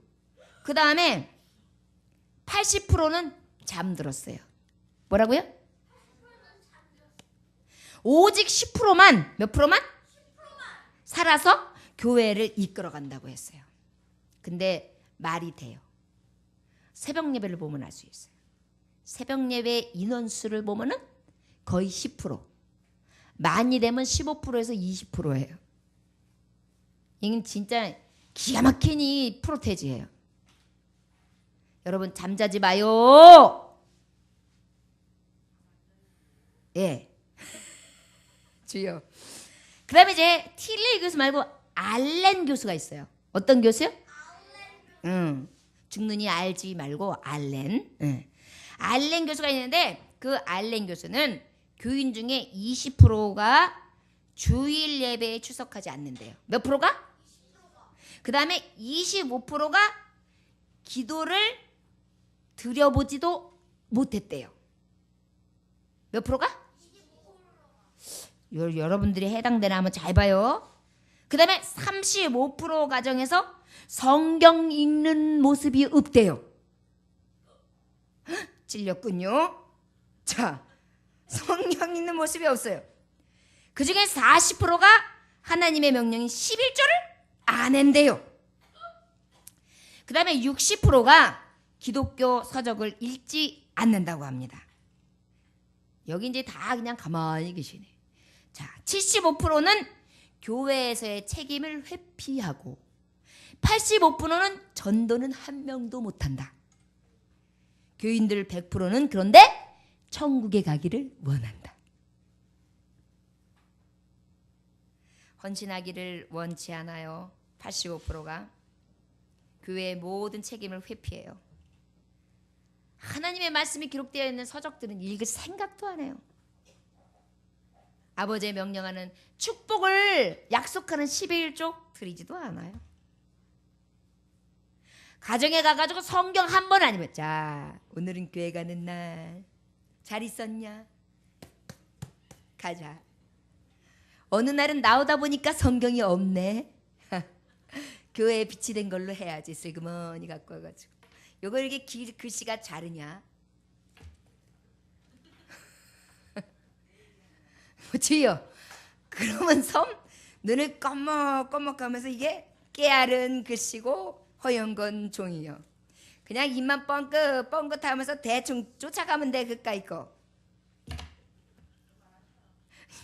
그 다음에 80%는 잠들었어요. 뭐라고요? 오직 10%만, 몇 프로만? 살아서 교회를 이끌어 간다고 했어요. 근데 말이 돼요. 새벽 예배를 보면 알 수 있어요. 새벽 예배 인원수를 보면은 거의 10%. 많이 되면 15%에서 20%예요. 이건 진짜 기가 막히니 프로테지예요. 여러분 잠자지 마요. 예. 주여. 그 다음에 이제 틸리 교수 말고 알렌 교수가 있어요. 어떤 교수요? 죽느니 알지 말고 알렌. 알렌 교수가 있는데 그 알렌 교수는 교인 중에 20%가 주일 예배에 출석하지 않는데요. 몇 프로가? 그 다음에 25%가 기도를 드려보지도 못했대요. 몇 프로가? 여러분들이 해당되나 한번 잘 봐요. 그 다음에 35% 가정에서 성경 읽는 모습이 없대요. 찔렸군요. 자, 성경 읽는 모습이 없어요. 그 중에 40%가 하나님의 명령인 11조를 안 한대요. 그 다음에 60%가 기독교 서적을 읽지 않는다고 합니다. 여기 이제 다 그냥 가만히 계시네. 자, 75%는 교회에서의 책임을 회피하고 85%는 전도는 한 명도 못한다. 교인들 100%는 그런데 천국에 가기를 원한다. 헌신하기를 원치 않아요. 85%가 교회의 모든 책임을 회피해요. 하나님의 말씀이 기록되어 있는 서적들은 읽을 생각도 안 해요. 아버지의 명령하는 축복을 약속하는 11조 드리지도 않아요. 가정에 가가지고 성경 한 번 아니면 자 오늘은 교회 가는 날 잘 있었냐? 가자. 어느 날은 나오다 보니까 성경이 없네. 교회에 비치된 걸로 해야지. 슬그머니 갖고 와가지고 요거 이렇게 글씨가 자르냐? 주여. 그러면서 눈을 꺼먹꺼먹하면서 이게 깨알은 글씨고 허연건 종이요. 그냥 입만 뻥긋하면서 대충 쫓아가면 돼. 그까이 거.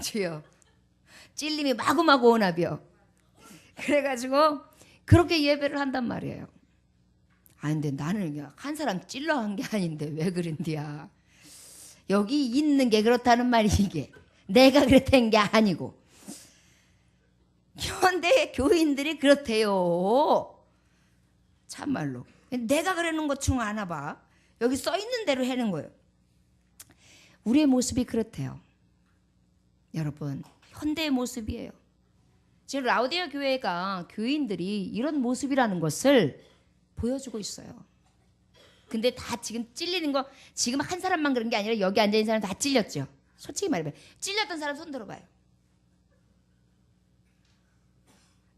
주여. 찔림이 마구마구 오나벼. 그래가지고 그렇게 예배를 한단 말이에요. 아 근데 나는 한 사람 찔러 한 게 아닌데 왜 그런디야. 여기 있는 게 그렇다는 말이 이게. 내가 그랬다는 게 아니고. 현대 교인들이 그렇대요. 참말로. 내가 그러는 것 중 아나 봐. 여기 써 있는 대로 하는 거예요. 우리의 모습이 그렇대요. 여러분, 현대의 모습이에요. 지금 라우디아 교회가 교인들이 이런 모습이라는 것을 보여주고 있어요. 근데 다 지금 찔리는 거 지금 한 사람만 그런 게 아니라 여기 앉아있는 사람 다 찔렸죠. 솔직히 말해봐요. 찔렸던 사람 손 들어봐요.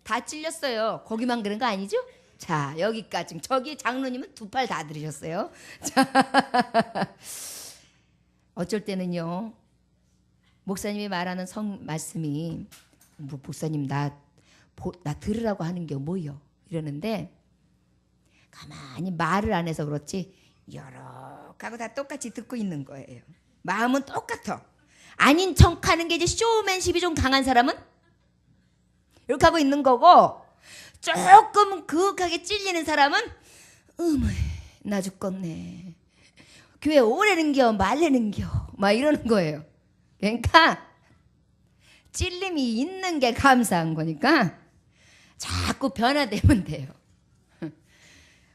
다 찔렸어요. 거기만 그런 거 아니죠? 자, 여기까지. 저기 장로님은 두 팔 다 들으셨어요. 자, 어쩔 때는요. 목사님이 말하는 말씀이 목사님 나 들으라고 하는 게 뭐요? 이러는데 가만히 말을 안 해서 그렇지 여러 가고 다 똑같이 듣고 있는 거예요. 마음은 똑같아. 아닌 척하는 게 이제 쇼맨십이 좀 강한 사람은 이렇게 하고 있는 거고 조금 그윽하게 찔리는 사람은 나 죽겠네. 교회 오래는겨 말래는겨 막 이러는 거예요. 그러니까 찔림이 있는 게 감사한 거니까 자꾸 변화되면 돼요.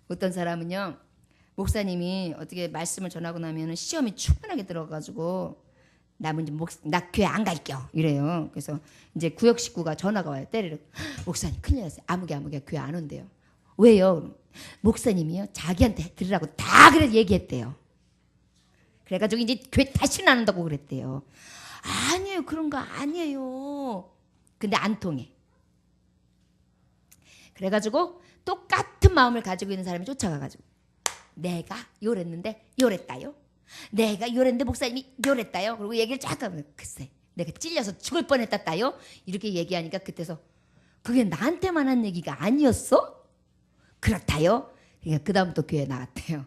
어떤 사람은요. 목사님이 어떻게 말씀을 전하고 나면 시험이 충분하게 들어가지고 나 교회 안 갈게요 이래요. 그래서 이제 구역 식구가 전화가 와요. 때리러. 목사님 큰일 났어요. 아무개 교회 안 온대요. 왜요? 목사님이요 자기한테 들으라고 다 그래 얘기했대요. 그래가지고 이제 교회 다시는 안 온다고 그랬대요. 아니에요. 그런 거 아니에요. 근데 안 통해. 그래가지고 똑같은 마음을 가지고 있는 사람이 쫓아가가지고 내가 요랬는데 요랬다요. 내가 요랬는데 목사님이 요랬다요. 그리고 얘기를 쫙 하면 글쎄 내가 찔려서 죽을 뻔했다요. 이렇게 얘기하니까 그때서 그게 나한테만 한 얘기가 아니었어? 그렇다요. 그러니까 그 다음부터 교회 나왔대요.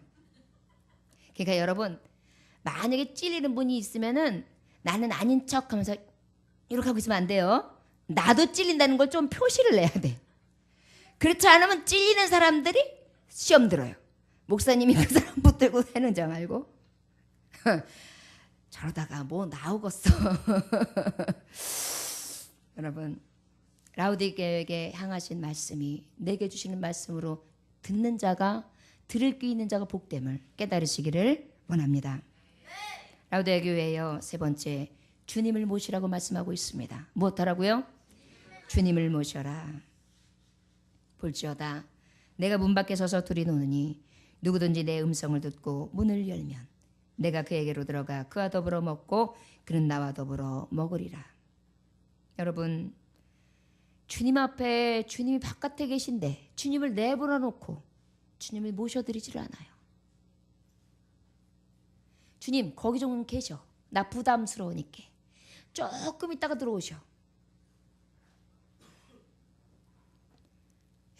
그러니까 여러분 만약에 찔리는 분이 있으면은 나는 아닌 척 하면서 이렇게 하고 있으면 안 돼요. 나도 찔린다는 걸 좀 표시를 내야 돼. 그렇지 않으면 찔리는 사람들이 시험 들어요. 목사님이 그 사람 붙들고 사는 줄 알고 저러다가 뭐 나오겠어. 여러분, 라우디게에게 향하신 말씀이 내게 주시는 말씀으로 듣는 자가, 들을 귀 있는 자가 복됨을 깨달으시기를 원합니다. 라우디게 교회요, 세 번째, 주님을 모시라고 말씀하고 있습니다. 무엇하라고요? 주님을 모셔라. 볼지어다 내가 문 밖에 서서 둘이 노느니 누구든지 내 음성을 듣고 문을 열면 내가 그에게로 들어가 그와 더불어 먹고 그는 나와 더불어 먹으리라. 여러분, 주님 앞에, 주님이 바깥에 계신데 주님을 내버려 놓고 주님을 모셔드리지를 않아요. 주님 거기 좀 계셔. 나 부담스러우니까. 조금 있다가 들어오셔.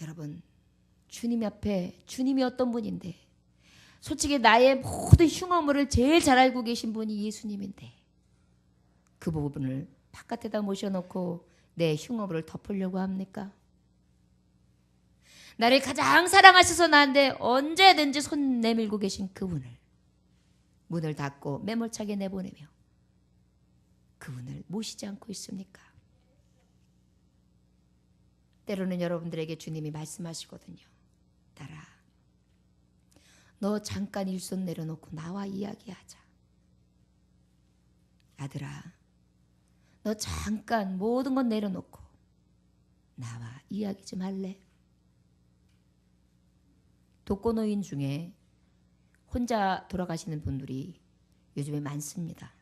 여러분, 주님 앞에, 주님이 어떤 분인데, 솔직히 나의 모든 흉어물을 제일 잘 알고 계신 분이 예수님인데 그 부분을 바깥에다 모셔놓고 내 흉어물을 덮으려고 합니까? 나를 가장 사랑하셔서 나한테 언제든지 손 내밀고 계신 그분을 문을 닫고 매몰차게 내보내며 그분을 모시지 않고 있습니까? 때로는 여러분들에게 주님이 말씀하시거든요. 딸아, 너 잠깐 일손 내려놓고 나와 이야기하자. 아들아, 너 잠깐 모든 건 내려놓고 나와 이야기 좀 할래? 독거노인 중에 혼자 돌아가시는 분들이 요즘에 많습니다.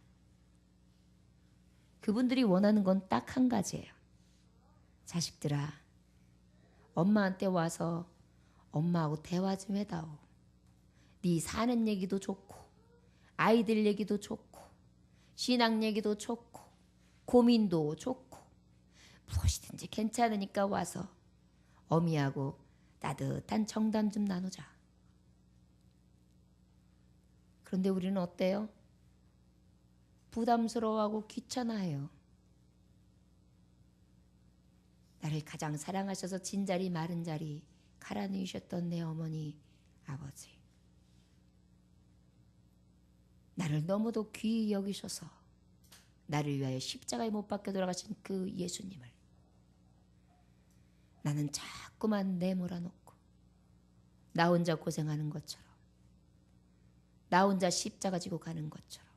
그분들이 원하는 건 딱 한 가지예요. 자식들아, 엄마한테 와서 엄마하고 대화 좀 해다오. 네 사는 얘기도 좋고 아이들 얘기도 좋고 신앙 얘기도 좋고 고민도 좋고 무엇이든지 괜찮으니까 와서 어미하고 따뜻한 정담 좀 나누자. 그런데 우리는 어때요? 부담스러워하고 귀찮아해요. 나를 가장 사랑하셔서 진자리 마른 자리 갈아넣으셨던 내 어머니 아버지, 나를 너무도 귀히 여기셔서 나를 위하여 십자가에 못 박혀 돌아가신 그 예수님을 나는 자꾸만 내몰아놓고 나 혼자 고생하는 것처럼, 나 혼자 십자가 지고 가는 것처럼,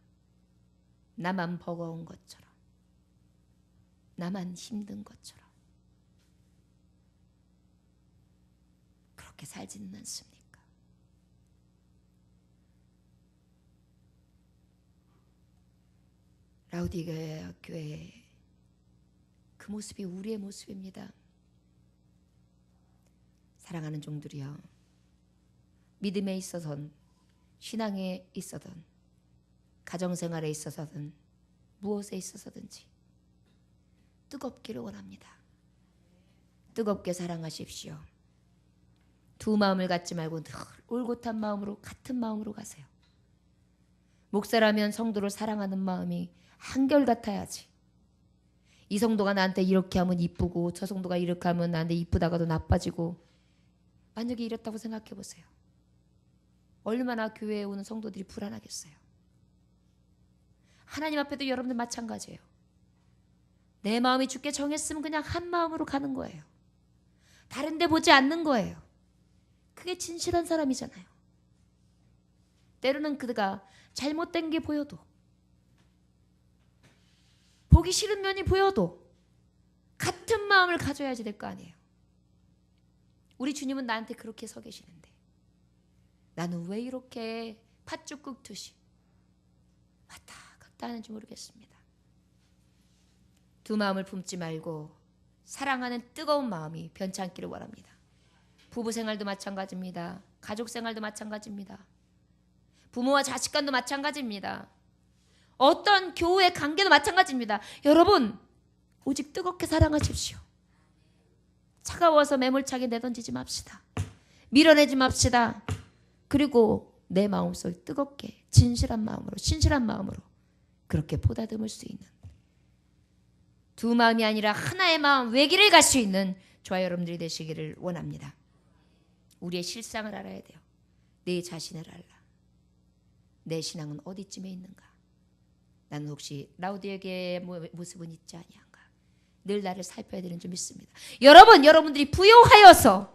나만 버거운 것처럼, 나만 힘든 것처럼 그렇게 살지는 않습니까? 라우디게아 교회의 그 모습이 우리의 모습입니다. 사랑하는 종들이여, 믿음에 있어서든 신앙에 있어서든 가정생활에 있어서든 무엇에 있어서든지 뜨겁기를 원합니다. 뜨겁게 사랑하십시오. 두 마음을 갖지 말고 늘 올곧한 마음으로, 같은 마음으로 가세요. 목사라면 성도를 사랑하는 마음이 한결같아야지. 이 성도가 나한테 이렇게 하면 이쁘고 저 성도가 이렇게 하면 나한테 이쁘다가도 나빠지고, 만약에 이렇다고 생각해 보세요. 얼마나 교회에 오는 성도들이 불안하겠어요. 하나님 앞에도 여러분들 마찬가지예요. 내 마음이 주께 정했으면 그냥 한 마음으로 가는 거예요. 다른 데 보지 않는 거예요. 그게 진실한 사람이잖아요. 때로는 그가 잘못된 게 보여도, 보기 싫은 면이 보여도 같은 마음을 가져야지 될 거 아니에요. 우리 주님은 나한테 그렇게 서 계시는데 나는 왜 이렇게 팥죽 끓듯이 왔다 갔다 하는지 모르겠습니다. 두 마음을 품지 말고 사랑하는 뜨거운 마음이 변치 않기를 원합니다. 부부 생활도 마찬가지입니다. 가족 생활도 마찬가지입니다. 부모와 자식 간도 마찬가지입니다. 어떤 교우의 관계도 마찬가지입니다. 여러분, 오직 뜨겁게 사랑하십시오. 차가워서 매몰차게 내던지지 맙시다. 밀어내지 맙시다. 그리고 내 마음속을 뜨겁게 진실한 마음으로 신실한 마음으로 그렇게 보다듬을 수 있는 두 마음이 아니라 하나의 마음 외길을 갈 수 있는 저와 여러분들이 되시기를 원합니다. 우리의 실상을 알아야 돼요. 내 자신을 알라. 내 신앙은 어디쯤에 있는가? 나는 혹시 라우디에게의 모습은 있지 아니한가? 늘 나를 살펴야 되는 줄 믿습니다. 여러분들이 부요하여서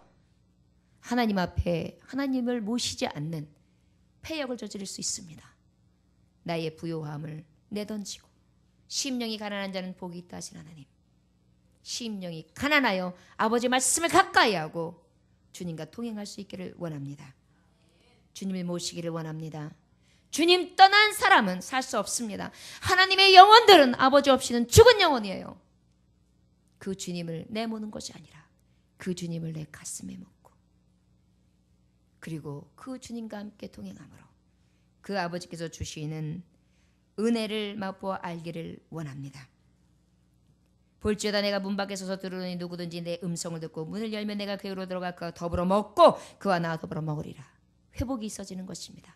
하나님 앞에 하나님을 모시지 않는 패역을 저지를 수 있습니다. 나의 부요함을 내던지고 심령이 가난한 자는 복이 있다 하신 하나님, 심령이 가난하여 아버지 말씀을 가까이 하고 주님과 동행할 수 있기를 원합니다. 주님을 모시기를 원합니다. 주님 떠난 사람은 살 수 없습니다. 하나님의 영혼들은 아버지 없이는 죽은 영혼이에요. 그 주님을 내모는 것이 아니라 그 주님을 내 가슴에 묻고 그리고 그 주님과 함께 동행함으로 그 아버지께서 주시는 은혜를 맛보아 알기를 원합니다. 볼지어다 내가 문 밖에 서서 들으니 누구든지 내 음성을 듣고 문을 열면 내가 그로 들어가 그와 더불어 먹고 그와 나와 더불어 먹으리라. 회복이 있어지는 것입니다.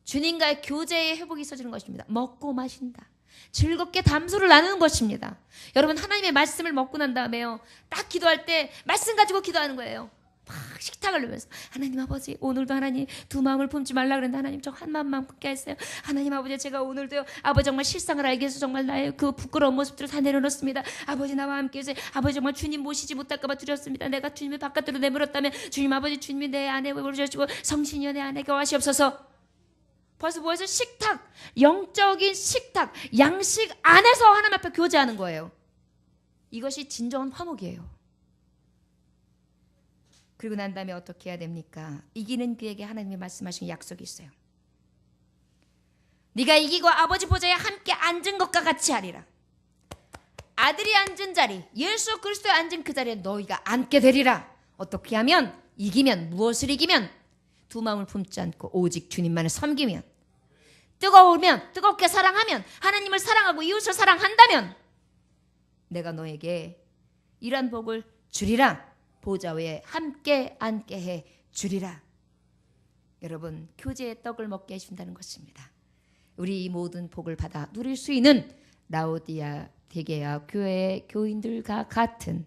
주님과의 교제의 회복이 있어지는 것입니다. 먹고 마신다. 즐겁게 담소를 나누는 것입니다. 여러분 하나님의 말씀을 먹고 난 다음에요. 딱 기도할 때 말씀 가지고 기도하는 거예요. 막 식탁을 누면서 하나님 아버지 오늘도 하나님 두 마음을 품지 말라 그랬는데 하나님 저 한 마음만 품게 하세요. 하나님 아버지 제가 오늘도요 아버지 정말 실상을 알기 위해서 정말 나의 그 부끄러운 모습들을 다 내려놓습니다. 아버지 나와 함께 해주세요. 아버지 정말 주님 모시지 못할까 봐 두렵습니다. 내가 주님을 바깥으로 내밀었다면 주님 아버지 주님이 내 안에 오셔주시고 성신이여 내 안에 거하시옵소서. 벌써 뭐해서 식탁, 영적인 식탁, 양식 안에서 하나님 앞에 교제하는 거예요. 이것이 진정한 화목이에요. 그리고 난 다음에 어떻게 해야 됩니까? 이기는 그에게 하나님이 말씀하신 약속이 있어요. 네가 이기고 아버지 보좌에 함께 앉은 것과 같이 하리라. 아들이 앉은 자리, 예수 그리스도에 앉은 그 자리에 너희가 앉게 되리라. 어떻게 하면? 이기면, 무엇을 이기면? 두 마음을 품지 않고 오직 주님만을 섬기면, 뜨거우면, 뜨겁게 사랑하면, 하나님을 사랑하고 이웃을 사랑한다면 내가 너에게 이런 복을 주리라. 보좌 위에 함께 앉게 해 주리라. 여러분 교제의 떡을 먹게 해준다는 것입니다. 우리 이 모든 복을 받아 누릴 수 있는 라오디아 대개와 교회의 교인들과 같은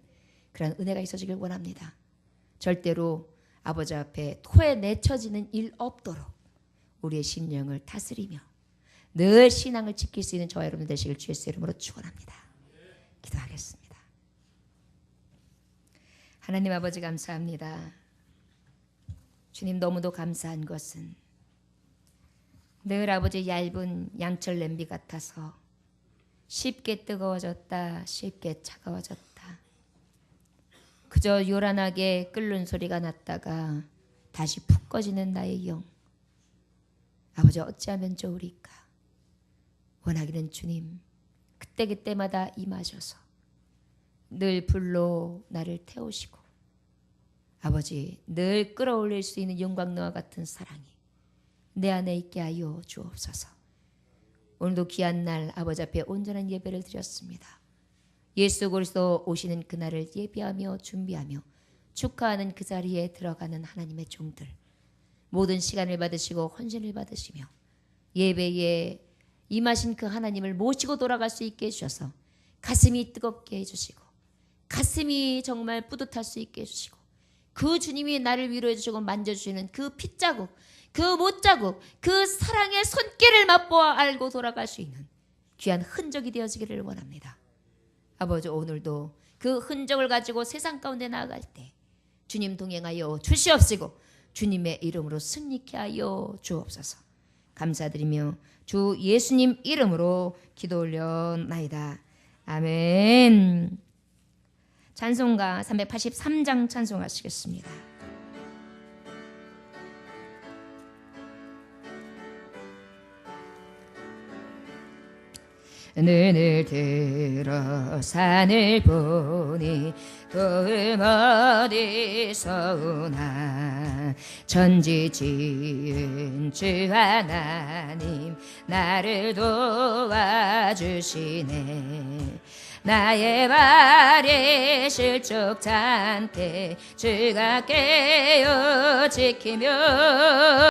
그런 은혜가 있어지길 원합니다. 절대로 아버지 앞에 토해내쳐지는 일 없도록 우리의 심령을 다스리며 늘 신앙을 지킬 수 있는 저와 여러분 되시길 주의 이름으로 축원합니다. 기도하겠습니다. 하나님 아버지 감사합니다. 주님 너무도 감사한 것은 늘 아버지 얇은 양철 냄비 같아서 쉽게 뜨거워졌다 쉽게 차가워졌다 그저 요란하게 끓는 소리가 났다가 다시 푹 꺼지는 나의 영 아버지 어찌하면 좋으리까. 원하기는 주님 그때그때마다 임하셔서 늘 불로 나를 태우시고 아버지 늘 끌어올릴 수 있는 영광과 같은 사랑이 내 안에 있게 하여 주옵소서. 오늘도 귀한 날 아버지 앞에 온전한 예배를 드렸습니다. 예수 그리스도 오시는 그날을 예비하며 준비하며 축하하는 그 자리에 들어가는 하나님의 종들 모든 시간을 받으시고 헌신을 받으시며 예배에 임하신 그 하나님을 모시고 돌아갈 수 있게 해주셔서 가슴이 뜨겁게 해주시고 가슴이 정말 뿌듯할 수 있게 해주시고 그 주님이 나를 위로해 주시고 만져주시는 그 핏자국 그 못자국 그 사랑의 손길을 맛보아 알고 돌아갈 수 있는 귀한 흔적이 되어지기를 원합니다. 아버지 오늘도 그 흔적을 가지고 세상 가운데 나아갈 때 주님 동행하여 주시옵시고 주님의 이름으로 승리케 하여 주옵소서. 감사드리며 주 예수님 이름으로 기도 올려나이다. 아멘. 찬송가 383장 찬송하시겠습니다. 눈을 들어 산을 보니 도움 어디서 오나 천지 지은 주 하나님 나를 도와주시네. 나의 발에 실족지 않게 주가 깨어 지키며